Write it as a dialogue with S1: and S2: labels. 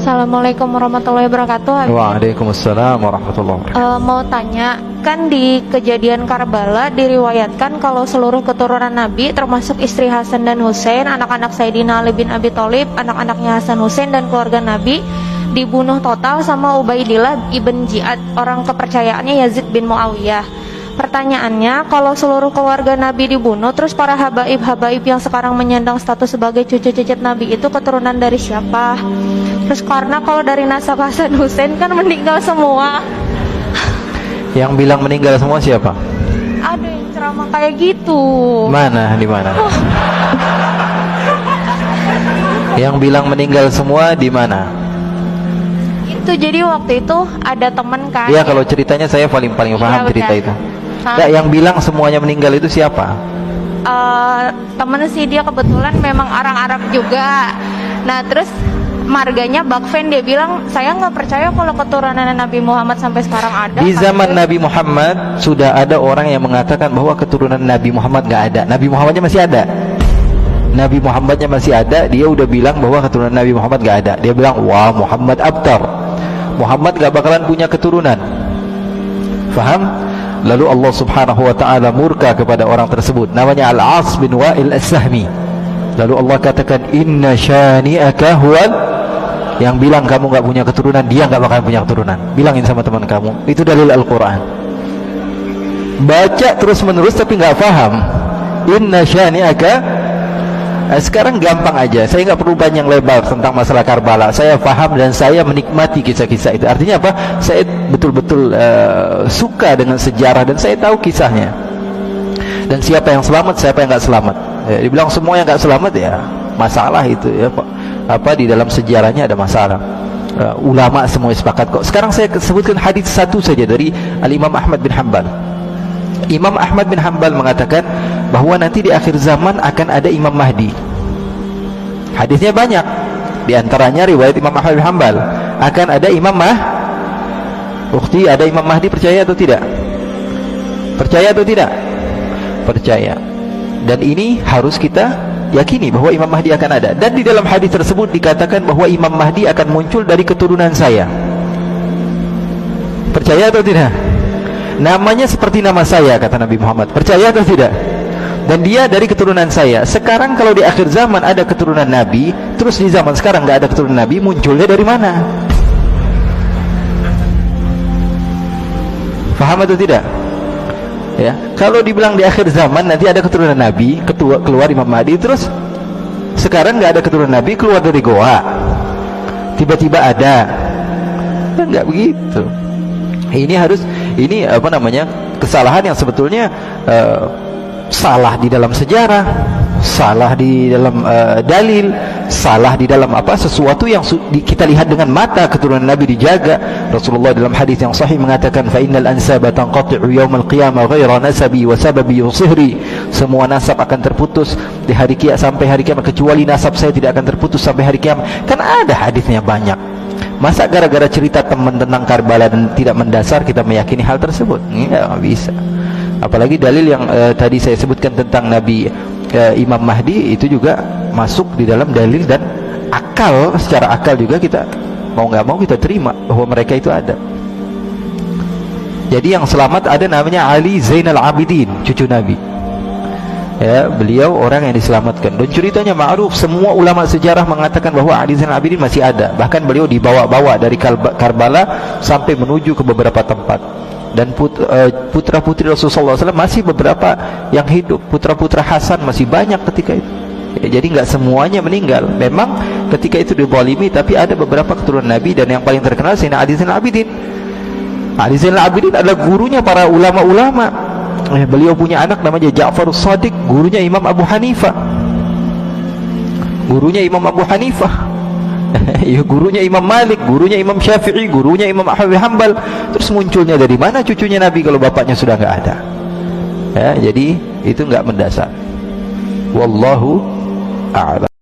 S1: Assalamualaikum warahmatullahi wabarakatuh.
S2: Waalaikumsalam warahmatullahi wabarakatuh.
S1: Mau tanya, kan di kejadian Karbala diriwayatkan kalau seluruh keturunan Nabi termasuk istri Hasan dan Husain, anak-anak Sayyidina Ali bin Abi Thalib, anak-anaknya Hasan Husain dan keluarga Nabi dibunuh total sama Ubaidillah ibn Ziyad, orang kepercayaannya Yazid bin Muawiyah. Pertanyaannya, kalau seluruh keluarga Nabi dibunuh, terus para habaib-habaib yang sekarang menyandang status sebagai cucu cicit Nabi itu keturunan dari siapa? Terus karena kalau dari nasab Hasan Husain kan meninggal semua.
S2: Yang bilang meninggal semua siapa?
S1: Ada yang ceramah kayak gitu.
S2: Mana? Di mana? Yang bilang meninggal semua di mana?
S1: Itu jadi waktu itu ada teman kan.
S2: Iya, kalau ceritanya saya paling paham cerita itu. Enggak, yang bilang semuanya meninggal itu siapa?
S1: Temen sih, dia kebetulan memang orang Arab juga. Nah terus marganya Bakfen, dia bilang saya nggak percaya kalau keturunan Nabi Muhammad sampai sekarang ada.
S2: Di zaman Nabi Muhammad sudah ada orang yang mengatakan bahwa keturunan Nabi Muhammad nggak ada. Nabi Muhammadnya masih ada. Nabi Muhammadnya masih ada. Dia udah bilang bahwa keturunan Nabi Muhammad nggak ada. Dia bilang, wah, Muhammad abtar, Muhammad nggak bakalan punya keturunan. Faham? Lalu Allah Subhanahu wa ta'ala murka kepada orang tersebut, namanya Al-As bin Wa'il As-Sahmi. Lalu Allah katakan, inna syani'aka huwal, yang bilang kamu gak punya keturunan, dia gak bakalan punya keturunan. Bilangin sama teman kamu, itu dalil Al-Quran. Baca terus menerus tapi gak paham. Inna syani'aka. Sekarang gampang aja, saya nggak perlu panjang lebar tentang masalah Karbala. Saya paham dan saya menikmati kisah-kisah itu. Artinya apa? Saya betul-betul suka dengan sejarah dan saya tahu kisahnya. Dan siapa yang selamat, siapa yang nggak selamat. Ya, dibilang semua yang nggak selamat, ya masalah itu ya Pak. Apa di dalam sejarahnya ada masalah. Ulama semua sepakat kok. Sekarang saya sebutkan hadis satu saja dari Al-Imam Ahmad bin Hanbal. Imam Ahmad bin Hanbal mengatakan bahwa nanti di akhir zaman akan ada Imam Mahdi. Hadisnya banyak. Di antaranya riwayat Imam Ahmad bin Hanbal, akan ada Imam Ukhti, ada Imam Mahdi, percaya atau tidak? Percaya atau tidak? Percaya. Dan ini harus kita yakini bahwa Imam Mahdi akan ada. Dan di dalam hadis tersebut dikatakan bahwa Imam Mahdi akan muncul dari keturunan saya. Percaya atau tidak? Namanya seperti nama saya, kata Nabi Muhammad. Percaya atau tidak? Dan dia dari keturunan saya. Sekarang kalau di akhir zaman ada keturunan Nabi, terus di zaman sekarang nggak ada keturunan Nabi, munculnya dari mana? Paham atau tidak? Ya, kalau dibilang di akhir zaman nanti ada keturunan Nabi, keluar Imam Mahdi, terus sekarang nggak ada keturunan Nabi, keluar dari goa, tiba-tiba ada, kan nggak begitu. Ini apa namanya, kesalahan yang sebetulnya salah di dalam sejarah, salah di dalam dalil, salah di dalam apa, sesuatu yang kita lihat dengan mata. Keturunan Nabi dijaga. Rasulullah dalam hadis yang sahih mengatakan, fa innal ansaba tanqati'u yaumal qiyamah ghaira nasabi wa sababi yusihri. Semua nasab akan terputus di hari kiamat, sampai hari kiamat, kecuali nasab saya tidak akan terputus sampai hari kiamat. Kan ada hadisnya banyak. Masa gara-gara cerita teman tentang Karbala dan tidak mendasar kita meyakini hal tersebut? Nggak bisa. Apalagi dalil yang tadi saya sebutkan tentang Nabi Imam Mahdi, itu juga masuk di dalam dalil dan akal. Secara akal juga kita mau nggak mau kita terima bahwa mereka itu ada. Jadi yang selamat ada namanya Ali Zainal Abidin, cucu Nabi. Ya, beliau orang yang diselamatkan. Dan ceritanya ma'ruf, semua ulama sejarah mengatakan bahwa Ali Zainal Abidin masih ada. Bahkan beliau dibawa-bawa dari Karbala sampai menuju ke beberapa tempat. Dan putra-putri Rasulullah SAW masih beberapa yang hidup. Putra-putra Hasan masih banyak ketika itu. Ya, jadi nggak semuanya meninggal. Memang ketika itu dizalimi, tapi ada beberapa keturunan Nabi. Dan yang paling terkenal Sayyidina Ali Zainal Abidin. Ali Zainal Abidin adalah gurunya para ulama-ulama. Beliau punya anak namanya Ja'far As-Sadiq, gurunya Imam Abu Hanifah. Gurunya Imam Abu Hanifah. Gurunya Imam Malik, gurunya Imam Syafi'i, gurunya Imam Ahmad bin Hanbal. Terus munculnya dari mana cucunya Nabi kalau bapaknya sudah nggak ada? Ya, jadi itu nggak mendasar. Wallahu a'lam.